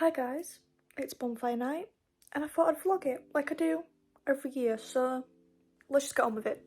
Hi guys, it's bonfire night and I thought I'd vlog it like I do every year, so let's just get on with it.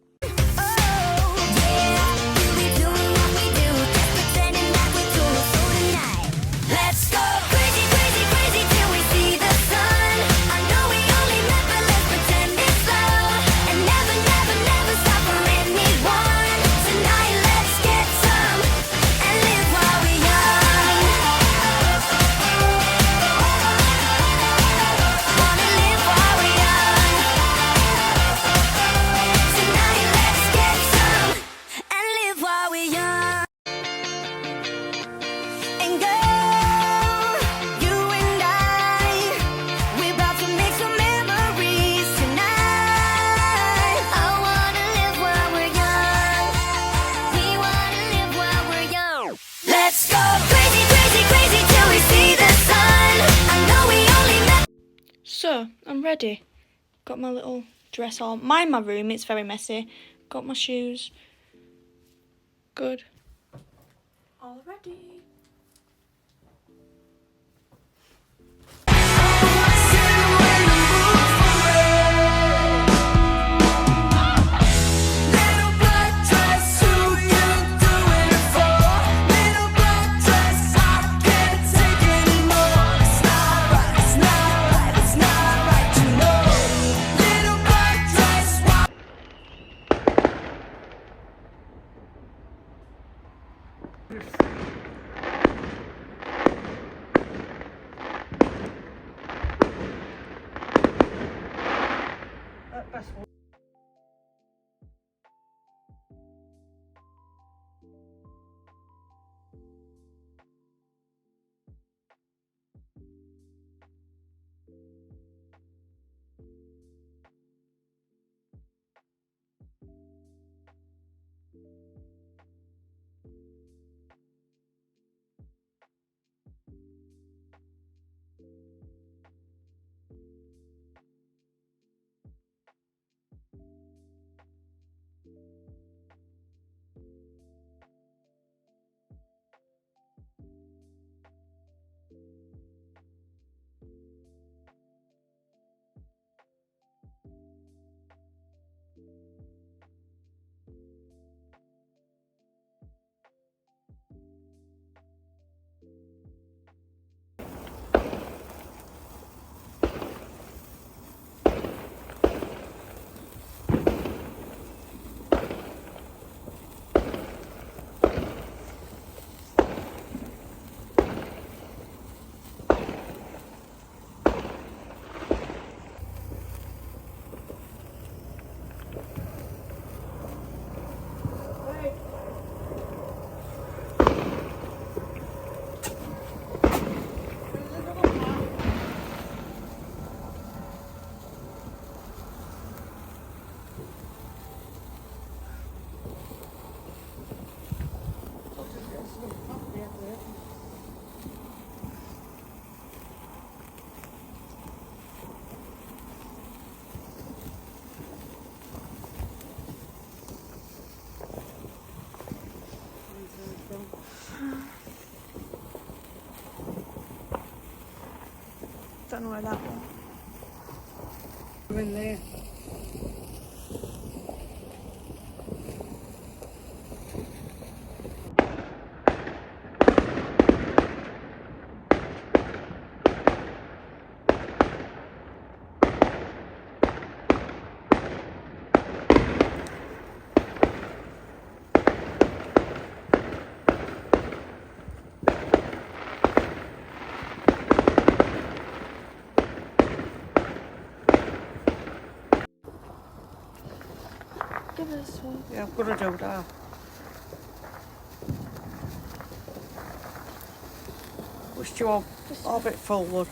So, I'm ready. Got my little dress on. Mind my room, it's very messy. Got my shoes. Good. All ready. Don't know where that one. We're in there. Give us this one. Yeah, I've got to do that. Push you on a bit forward.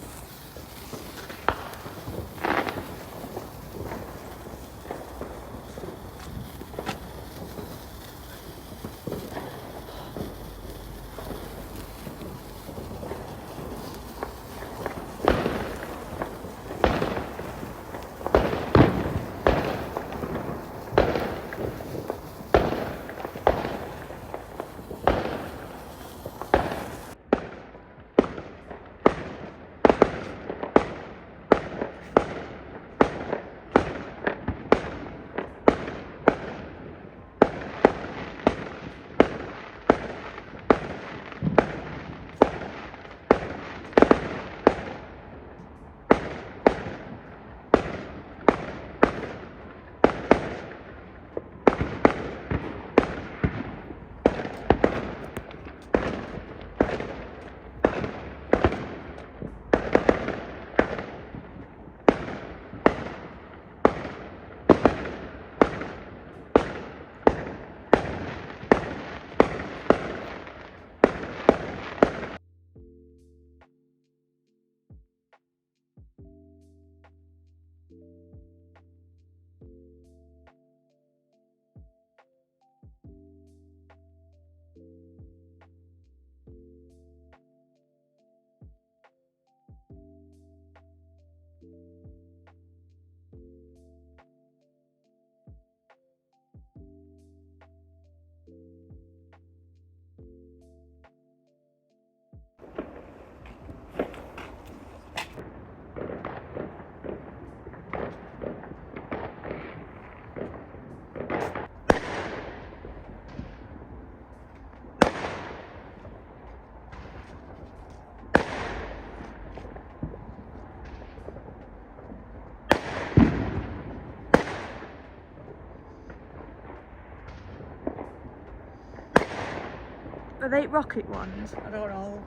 Are they rocket ones? I don't know.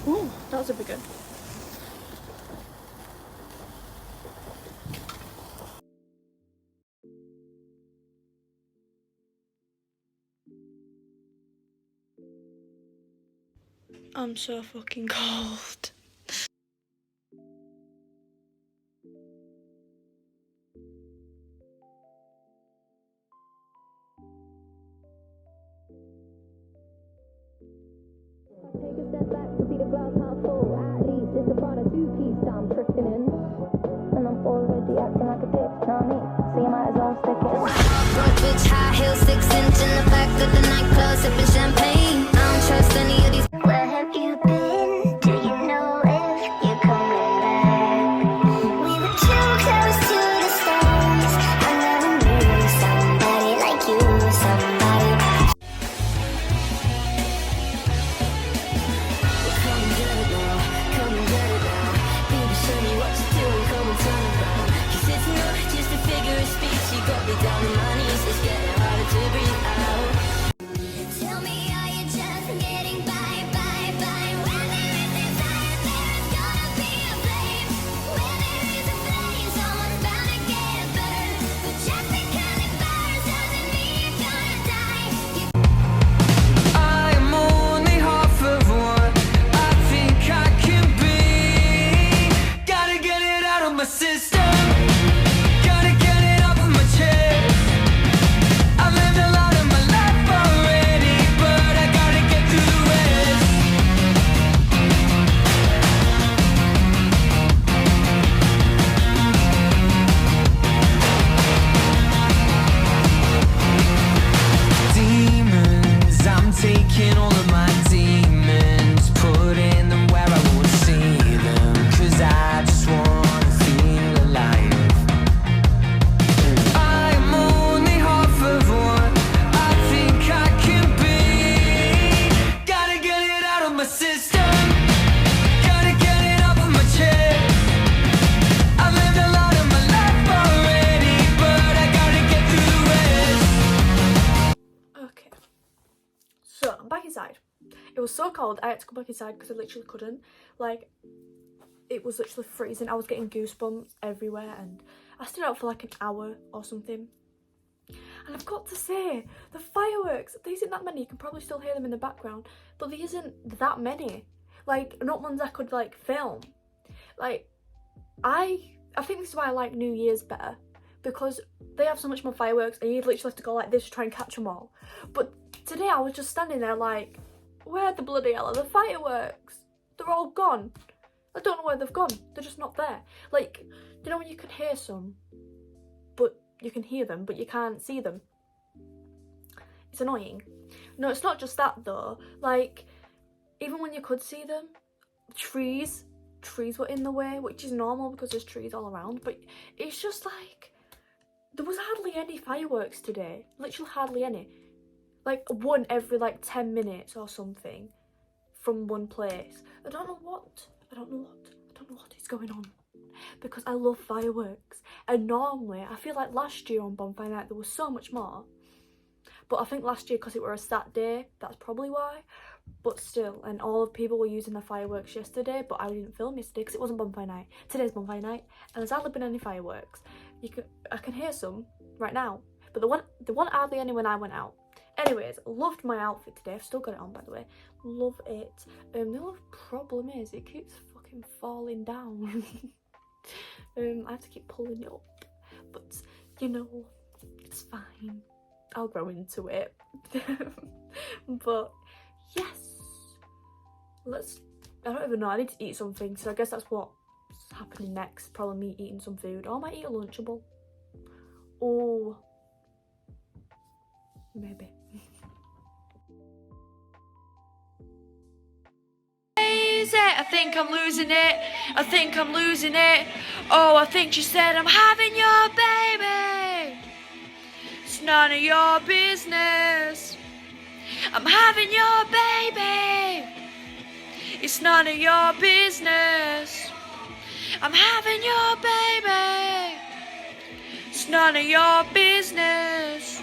Ooh, that was a big one. I'm so fucking cold. Take a step back to see the glass half full. At least it's the Prada two-piece that I'm tripping in. And I'm already acting like a dick, know what I mean? So you might as well stick it in. Broke bitch, high heels, 6 inch in the back of the nightclub, sipping champagne. I don't trust any of these. Where have you been? Do you know if you're coming back? We were too close to the stars. I never knew somebody like you, somebody. Come and get it now, come and get it now. Baby, show me what you're doing, come and turn around. 'Cause it's not just a figure of speech, you got me down on my knees. It's getting harder to breathe out. Tell me, are you just getting by? When there is desire, there is gonna be a flame. When there is a flame, someone's bound to get burned. But just because it burns doesn't mean you're gonna die. I am only half of what I think I can be. Gotta get it out of my system. Gotta get it off of my chest. I've lived a lot of my life already, but I gotta get through the rest. Demons, I'm taking all of my demons, putting them where I won't see them. 'Cause I just wanna feel alive. I'm only half of what I think I can be. Gotta get it out of my system. Gotta get it off of my chest. I've lived a lot of my life already, but I gotta get through the rest. Okay. So, I'm back inside. It was so cold, I had to go back inside because I literally couldn't. Like, it was literally freezing. I was getting goosebumps everywhere and I stayed out for like an hour or something. And I've got to say, the fireworks, there isn't that many. You can probably still hear them in the background, but there isn't that many. Like, not ones I could like film. Like, I think this is why I like New Year's better, because they have so much more fireworks and you literally have to go like this to try and catch them all. But today I was just standing there like, where the bloody hell are the fireworks? They're all gone. I don't know where they've gone. They're just not there. Like, you know when you can hear some, but you can hear them, but you can't see them? It's annoying. No, it's not just that though. Like, even when you could see them, trees were in the way, which is normal because there's trees all around, but it's just like, there was hardly any fireworks today. Literally hardly any. Like, one every like 10 minutes or something from one place. I don't know what is going on, because I love fireworks. And normally, I feel like last year on Bonfire Night there was so much more. But I think last year, because it were a Saturday, that's probably why. But still, and all of people were using the fireworks yesterday, but I didn't film yesterday because it wasn't Bonfire Night. Today's Bonfire Night, and there's hardly been any fireworks. I can hear some right now, but there wasn't hardly any when I went out. Anyways, loved my outfit today. I've still got it on, by the way. Love it. The only problem is it keeps fucking falling down. I have to keep pulling it up, but you know, it's fine. I'll grow into it. But yes, I don't even know, I need to eat something, so I guess that's what's happening next. Probably me eating some food, or I might eat a Lunchable. Oh, maybe. I think I'm losing it. I think I'm losing it. Oh, I think she said I'm having your baby. It's none of your business. I'm having your baby. It's none of your business. I'm having your baby. It's none of your business.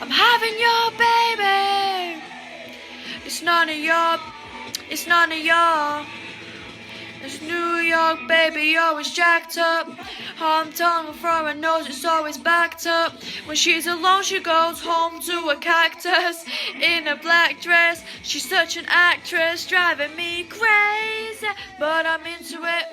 I'm having your baby. It's none of your. It's none of your. It's New York, baby, always jacked up. I'm telling her from her nose, it's always backed up. When she's alone, she goes home to a cactus in a black dress. She's such an actress, driving me crazy. But I'm into it,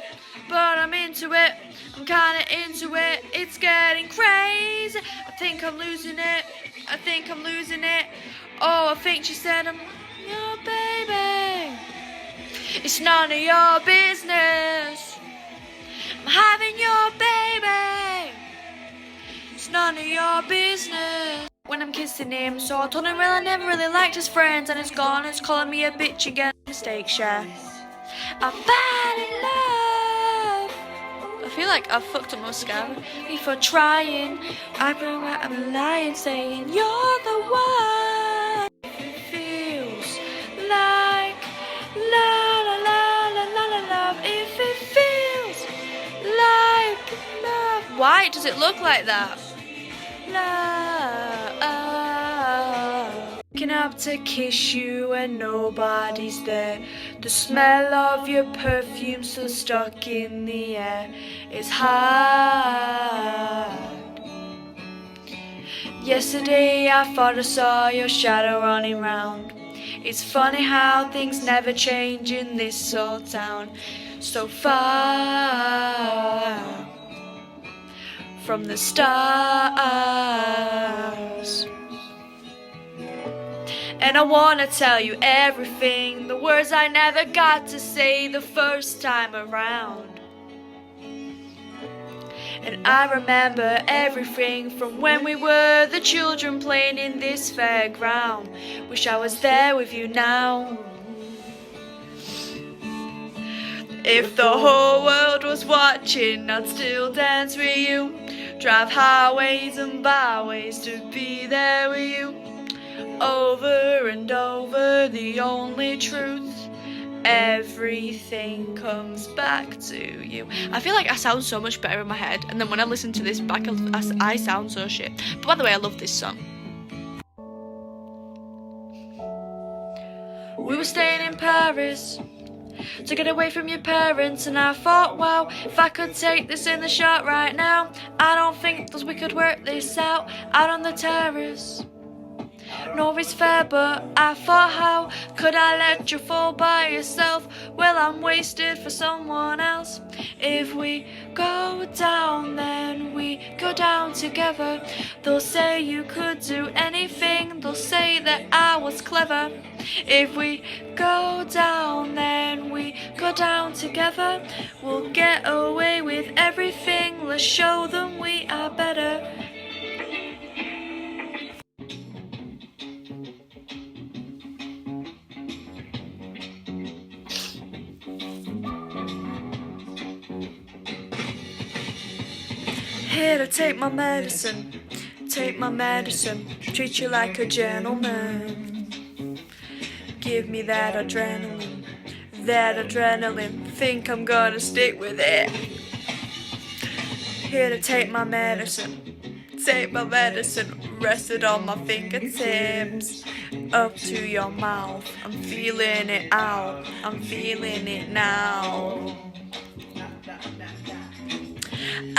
but I'm into it. I'm kinda into it, it's getting crazy. I think I'm losing it, I think I'm losing it. Oh, I think she said I'm your baby. It's none of your business. I'm having your baby. It's none of your business. When I'm kissing him, so I told him I never really liked his friends, and it's gone, it's calling me a bitch again. Mistakes, yeah. I'm bad in love. I feel like I've fucked up mascara. Before trying, I'm lying, saying you're the one. It feels like la la la la la la love. If it feels like love, why does it look like that? Love. Waking up to kiss you and nobody's there. The smell of your perfume still stuck in the air. It's hard. Yesterday I thought I saw your shadow running round. It's funny how things never change in this old town. So far from the stars. And I wanna tell you everything, the words I never got to say the first time around. And I remember everything from when we were the children playing in this fairground. Wish I was there with you now. If the whole world was watching, I'd still dance with you. Drive highways and byways to be there with you. Over and over, the only truth. Everything comes back to you. I feel like I sound so much better in my head, and then when I listen to this back, I sound so shit. But by the way, I love this song. We were staying in Paris to get away from your parents, and I thought, wow, if I could take this in the shot right now, I don't think that we could work this out on the terrace. Nor is fair, but I thought, how could I let you fall by yourself? Well, I'm wasted for someone else. If we go down, then we go down together. They'll say you could do anything, they'll say that I was clever. If we go down, then we go down together. We'll get away with everything, let's show them we are better. Here to take my medicine, treat you like a gentleman. Give me that adrenaline, think I'm gonna stick with it. Here to take my medicine, rest it on my fingertips. Up to your mouth, I'm feeling it out, I'm feeling it now.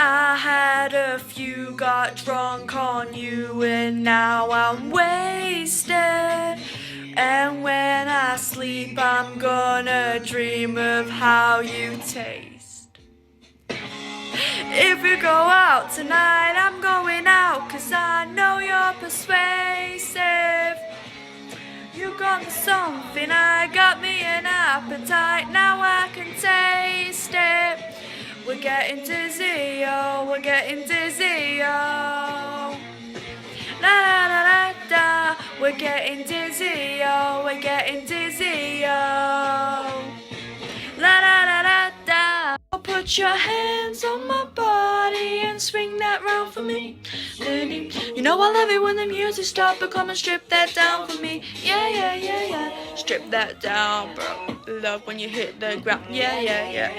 I had a few, got drunk on you, and now I'm wasted. And when I sleep, I'm gonna dream of how you taste. If you go out tonight, I'm going out, 'cause I know you're persuasive. You got me something, I got me an appetite, now I can taste it. We're getting dizzy, oh, we're getting dizzy, oh. La la la la da, we're getting dizzy, oh, we're getting dizzy, oh. La la la la da. Put your hands on my body and swing that round for me. You know I love it when the music stops, but come and strip that down for me. Yeah, yeah, yeah, yeah. Strip that down, bro. Love when you hit the ground. Yeah, yeah, yeah.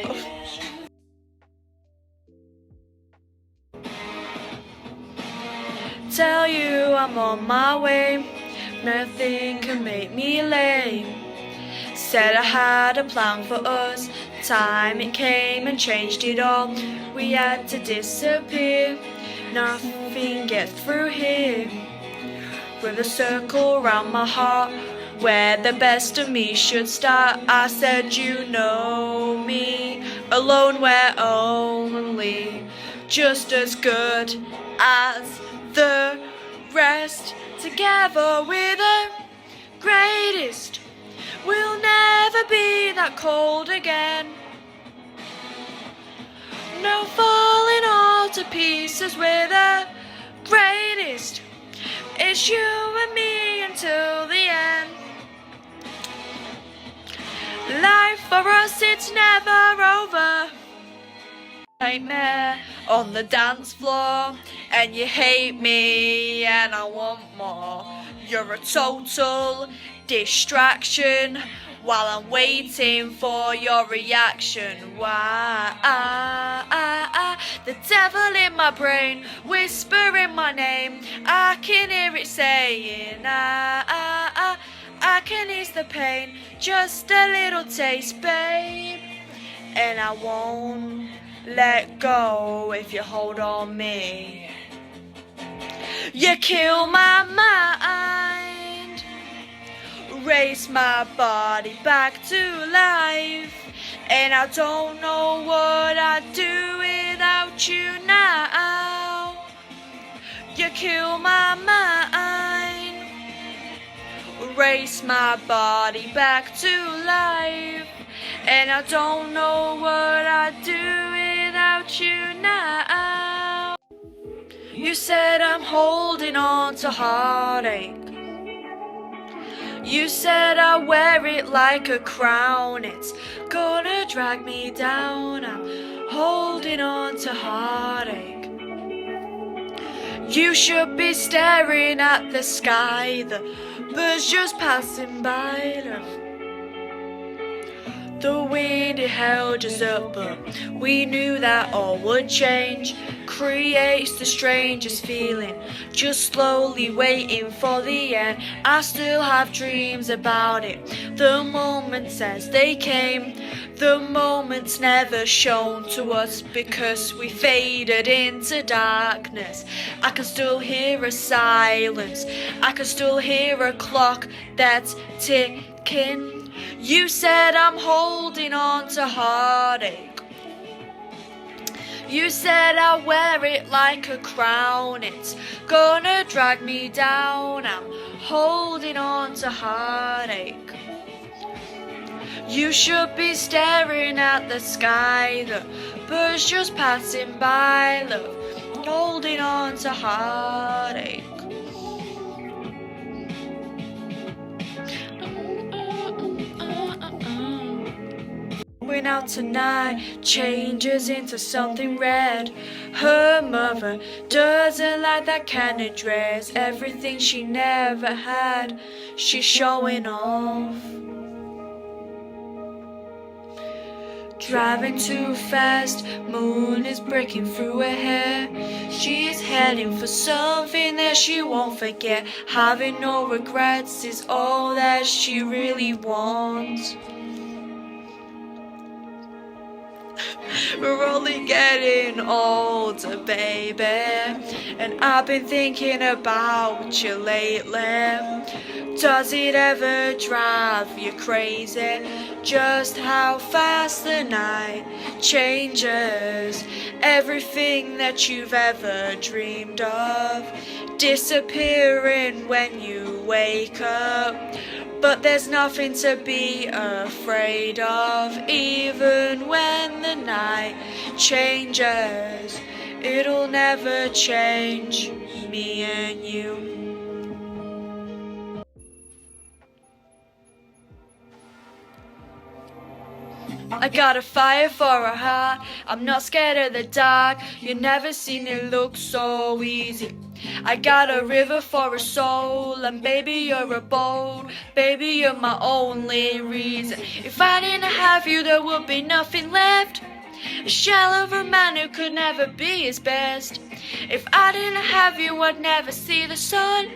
Tell you I'm on my way, nothing can make me late. Said I had a plan for us, time it came and changed it all. We had to disappear, nothing gets through here. With a circle around my heart, where the best of me should start. I said you know me, alone we're only just as good as the rest. Together we're the greatest. We'll never be that cold again. No falling all to pieces, we're the greatest. It's you and me until the end. Life for us, it's never over. Nightmare on the dance floor, and you hate me and I want more. You're a total distraction while I'm waiting for your reaction. Why? The devil in my brain whispering my name, I can hear it saying I can ease the pain, just a little taste, babe, and I won't let go if you hold on me. You kill my mind, raise my body back to life, and I don't know what I'd do without you now. You kill my mind, raise my body back to life, and I don't know what I'd do without you now. You said I'm holding on to heartache. You said I wear it like a crown, it's gonna drag me down. I'm holding on to heartache. You should be staring at the sky, the birds just passing by, love. The wind, it held us up, but we knew that all would change. Creates the strangest feeling, just slowly waiting for the end. I still have dreams about it, the moments as they came. The moments never shown to us because we faded into darkness. I can still hear a silence, I can still hear a clock that's ticking. You said I'm holding on to heartache. You said I wear it like a crown, it's gonna drag me down. I'm holding on to heartache. You should be staring at the sky, the birds just passing by, love. Holding on to heartache. Going out tonight changes into something red. Her mother doesn't like that kind of dress. Everything she never had, she's showing off. Driving too fast, moon is breaking through her hair. She's heading for something that she won't forget. Having no regrets is all that she really wants. We're only getting older, baby. And I've been thinking about you lately. Does it ever drive you crazy? Just how fast the night changes. Everything that you've ever dreamed of disappearing when you wake up. But there's nothing to be afraid of. Even when the night changes, it'll never change me and you. I got a fire for a heart, I'm not scared of the dark. You never seen it look so easy. I got a river for a soul, and baby you're a boat. Baby you're my only reason. If I didn't have you there would be nothing left. A shell of a man who could never be his best. If I didn't have you I'd never see the sun.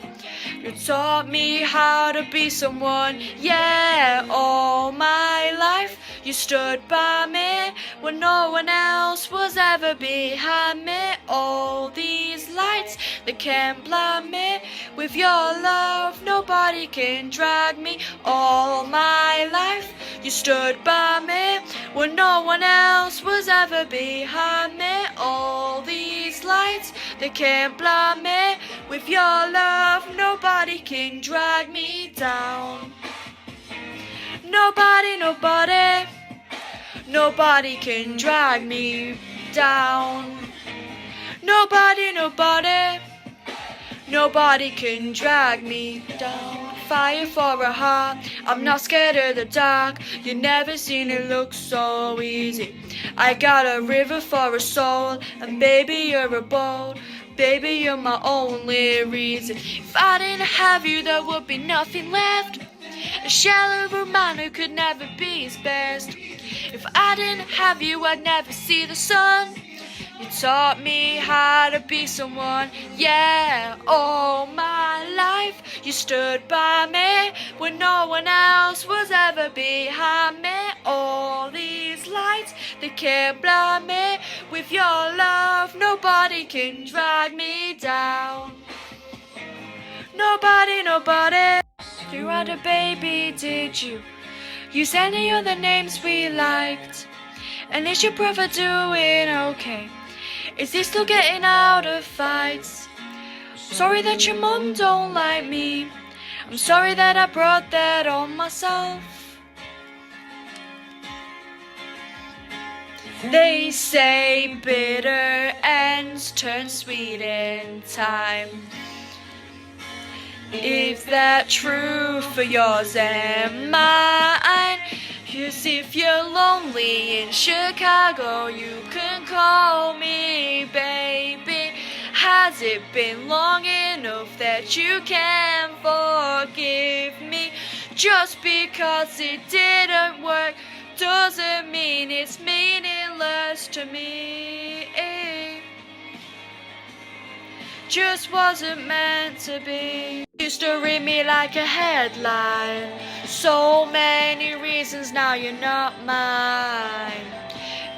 You taught me how to be someone, yeah, all my life. You stood by me when no one else was ever behind me. All these lights, they can't blind me. With your love, nobody can drag me. All my life, you stood by me when no one else was ever behind me. All these lights, they can't blind me. With your love, nobody can drag me down. Nobody, nobody, nobody can drag me down. Nobody, nobody, nobody can drag me down. Fire for a heart, I'm not scared of the dark. You never seen it look so easy. I got a river for a soul, and baby you're a boat. Baby you're my only reason. If I didn't have you there would be nothing left. A shell of a man who could never be his best. If I didn't have you I'd never see the sun. You taught me how to be someone, yeah, all my life. You stood by me when no one else was ever behind me. All these lights, they can't blind me. With your love, nobody can drag me down. Nobody, nobody. You had a baby, did you? Use any other names we liked? And is your brother doing okay? Is he still getting out of fights? Sorry that your mum don't like me. I'm sorry that I brought that on myself. They say bitter ends turn sweet in time. Is that true for yours and mine? 'Cause if you're lonely in Chicago, you can call me, baby. Has it been long enough that you can forgive me? Just because it didn't work doesn't mean it's meaningless to me. Just wasn't meant to be. Used to read me like a headline. So many reasons now you're not mine.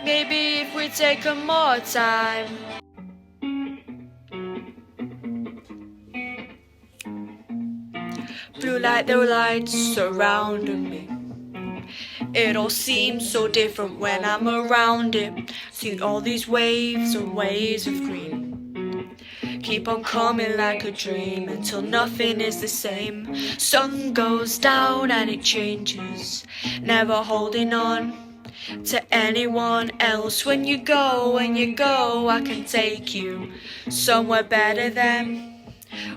Maybe if we take more time. Blue light, there were lights surrounding me. It all seems so different when I'm around it. Seen all these waves and waves of green. Keep on coming like a dream until nothing is the same. Sun goes down and it changes. Never holding on to anyone else. When you go, I can take you somewhere better than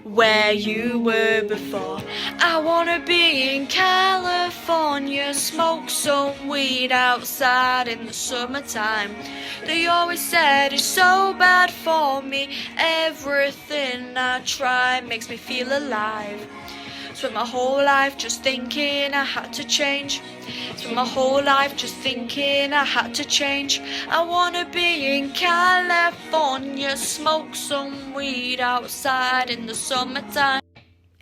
where you were before. I wanna be in California, smoke some weed outside in the summertime. They always said it's so bad for me. Everything I try makes me feel alive. Spent my whole life just thinking I had to change. Spent my whole life just thinking I had to change. I wanna be in California, smoke some weed outside in the summertime.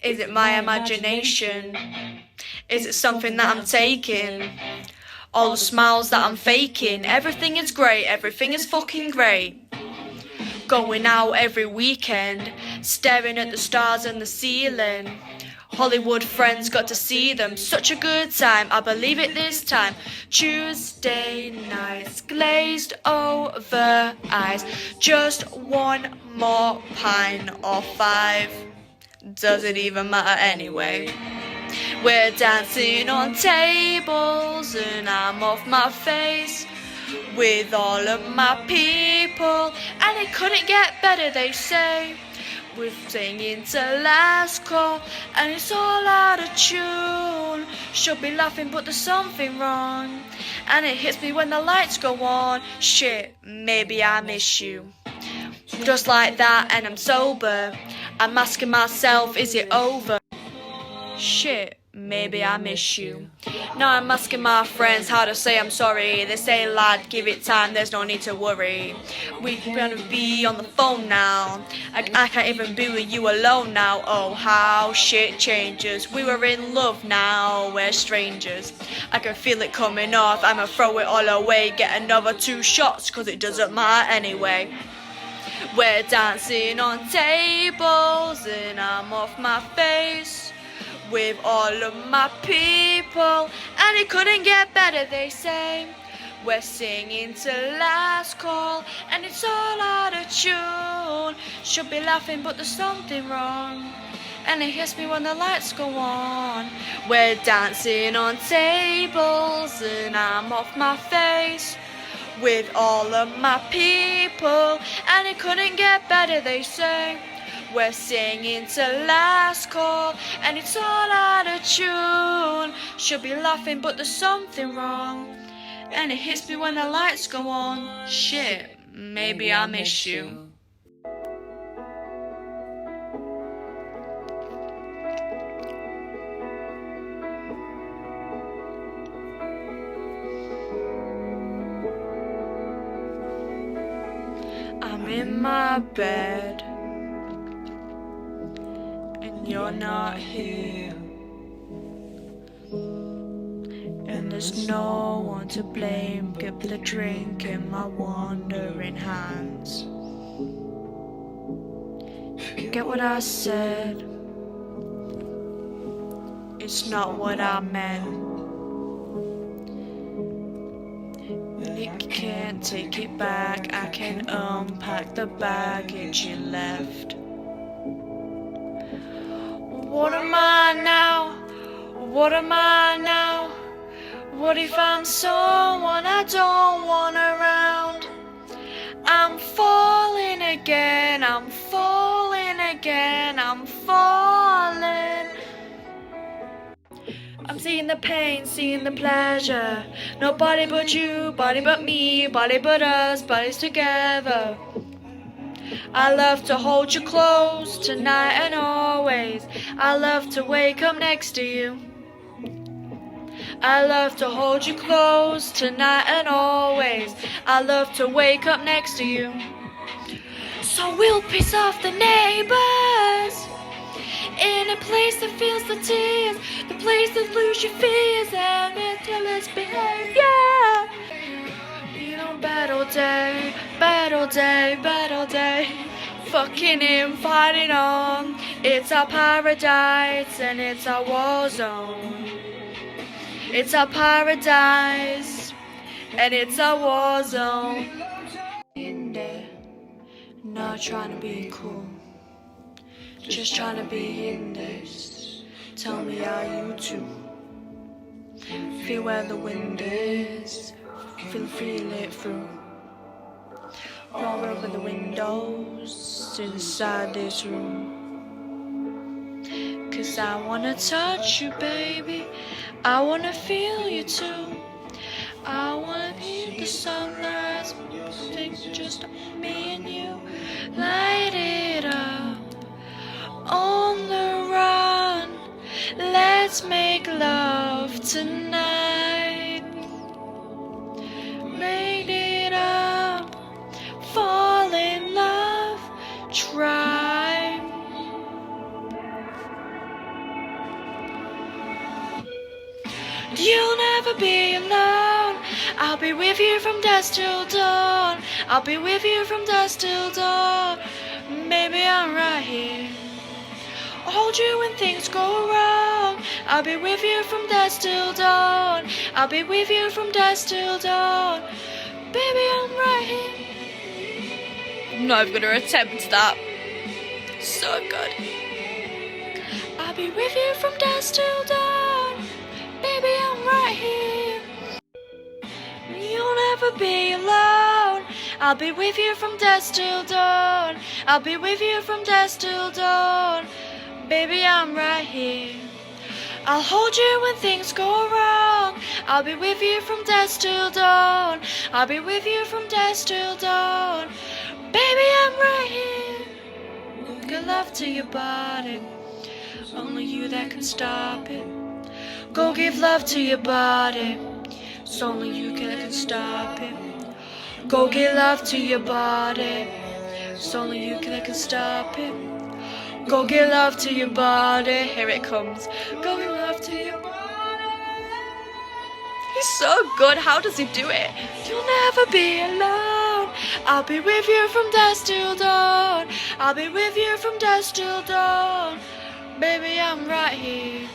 Is it my imagination? Is it something that I'm taking? all the smiles that I'm faking. Everything is great, everything is fucking great. Going out every weekend, staring at the stars and the ceiling. Hollywood friends, got to see them, such a good time, I believe it this time. Tuesday nights, glazed over eyes, just one more pint or 5. Doesn't even matter anyway. We're dancing on tables and I'm off my face with all of my people, and it couldn't get better, they say. We're singing to last call and it's all out of tune. Should be laughing but there's something wrong, and it hits me when the lights go on. Shit, maybe I miss you. Just like that, and I'm sober. I'm asking myself, is it over? Shit, maybe I miss you. Now I'm asking my friends how to say I'm sorry. They say, lad, give it time, there's no need to worry. We're gonna be on the phone now. I can't even be with you alone now. Oh, how shit changes. We were in love, now we're strangers. I can feel it coming off, I'ma throw it all away. Get another 2 shots, cause it doesn't matter anyway. We're dancing on tables and I'm off my face with all of my people, and it couldn't get better, they say. We're singing to last call and it's all out of tune. Should be laughing but there's something wrong, and it hits me when the lights go on. We're dancing on tables and I'm off my face with all of my people, and it couldn't get better, they say. We're singing to last call and it's all out of tune. Should be laughing but there's something wrong, and it hits me when the lights go on. Shit, maybe I miss you. I'm in my bed and you're not here, and there's no one to blame. Get the drink in my wandering hands. Get what I said, it's not what I meant. You can't take it back, I can unpack the baggage you left. What am I now? What am I now? What if I'm someone I don't want around? I'm falling again, I'm falling again, I'm falling. I'm seeing the pain, seeing the pleasure. Nobody but you, body but me, body but us, bodies together. I love to hold you close tonight and always. I love to wake up next to you. I love to hold you close tonight and always. I love to wake up next to you. So we'll piss off the neighbors in a place that feels the tears, the place that lose your fears and mentalist behavior. You know, battle day, battle day, battle day. Fucking in, fighting on. It's our paradise and it's our war zone. It's our paradise and it's our war zone. In there, not trying to be cool, just trying to be in this. Tell me how you too. Feel where the wind is, feel it through. Roll over the windows inside this room. 'Cause I wanna touch you, baby, I wanna feel you too. I wanna be the sunrise, just me and you. Light it up on the run. Let's make love tonight. Made it up, fall in love, try. You'll never be alone. I'll be with you from dusk till dawn. I'll be with you from dusk till dawn. Baby, I'm right here. I'll hold you when things go wrong. I'll be with you from dusk till dawn. I'll be with you from dusk till dawn. Baby, I'm right here. I'm not even gonna attempt that. So good. I'll be with you from dusk till dawn. Baby, I'm right here. You'll never be alone. I'll be with you from dusk till dawn. I'll be with you from dusk till dawn. Baby, I'm right here. I'll hold you when things go wrong. I'll be with you from dusk till dawn. I'll be with you from dusk till dawn. Baby, I'm right here. Good love to your body. Only you that can stop it. Go give love to your body. It's only you that can stop it. Go give love to your body. It's only you that can stop it. Go give love to your body. Here it comes. Go give love to your body. He's so good. How does he do it? You'll never be alone. I'll be with you from dusk till dawn. I'll be with you from dusk till dawn. Baby, I'm right here.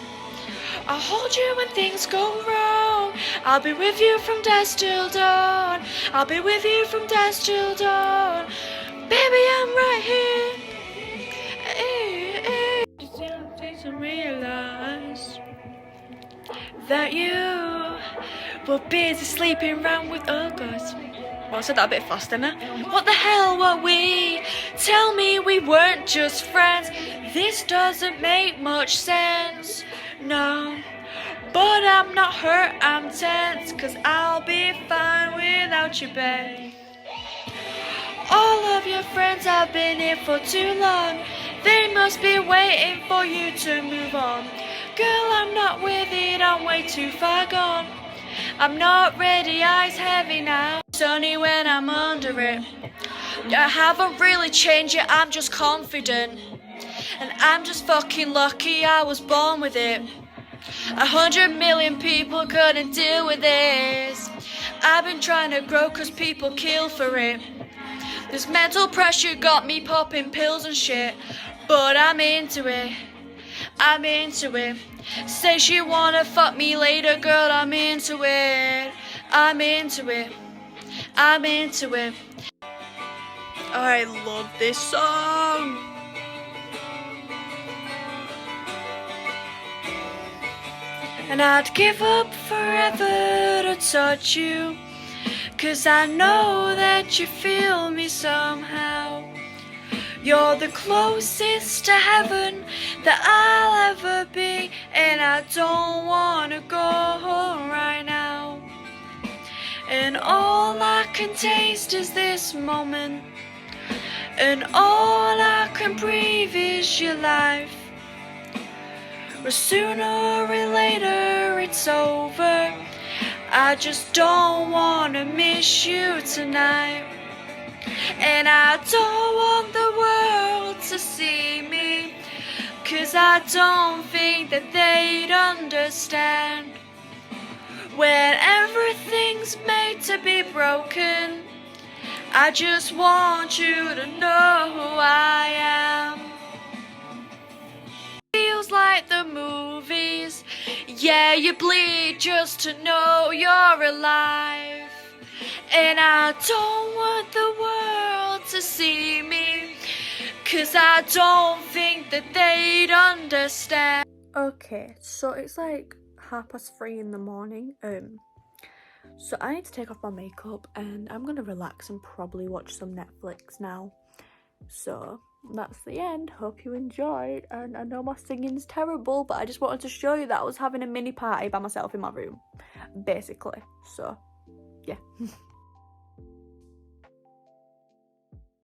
I'll hold you when things go wrong. I'll be with you from dusk till dawn. I'll be with you from dusk till dawn. Baby, I'm right here. To realize that you were busy sleeping around with other guys. Well, I said that a bit fast, didn't I? What the hell were we? Tell me we weren't just friends. This doesn't make much sense. No, but I'm not hurt, I'm tense, 'cause I'll be fine without you, babe. All of your friends have been here for too long. They must be waiting for you to move on. Girl, I'm not with it, I'm way too far gone. I'm not ready, eyes heavy now. It's only when I'm under it. I haven't really changed yet, I'm just confident. And I'm just fucking lucky I was born with it. 100 million people couldn't deal with this. I've been trying to grow 'cause people kill for it. This mental pressure got me popping pills and shit. But I'm into it, I'm into it. Say she wanna fuck me later, girl, I'm into it. I'm into it, I'm into it. I love this song. And I'd give up forever to touch you, 'cause I know that you feel me somehow. You're the closest to heaven that I'll ever be, and I don't wanna go right now. And all I can taste is this moment, and all I can breathe is your life. But sooner or later it's over. I just don't wanna miss you tonight. And I don't want the world to see me, 'cause I don't think that they'd understand. When everything's made to be broken, I just want you to know who I am. Feels like the movies. Yeah, you bleed just to know you're alive. And I don't want the world to see me, 'cause I don't think that they'd understand. Okay, so it's like 3:30 in the morning. So I need to take off my makeup and I'm gonna relax and probably watch some Netflix now. So that's the end. Hope you enjoyed. And I know my singing's terrible, but I just wanted to show you that I was having a mini party by myself in my room, basically. So yeah.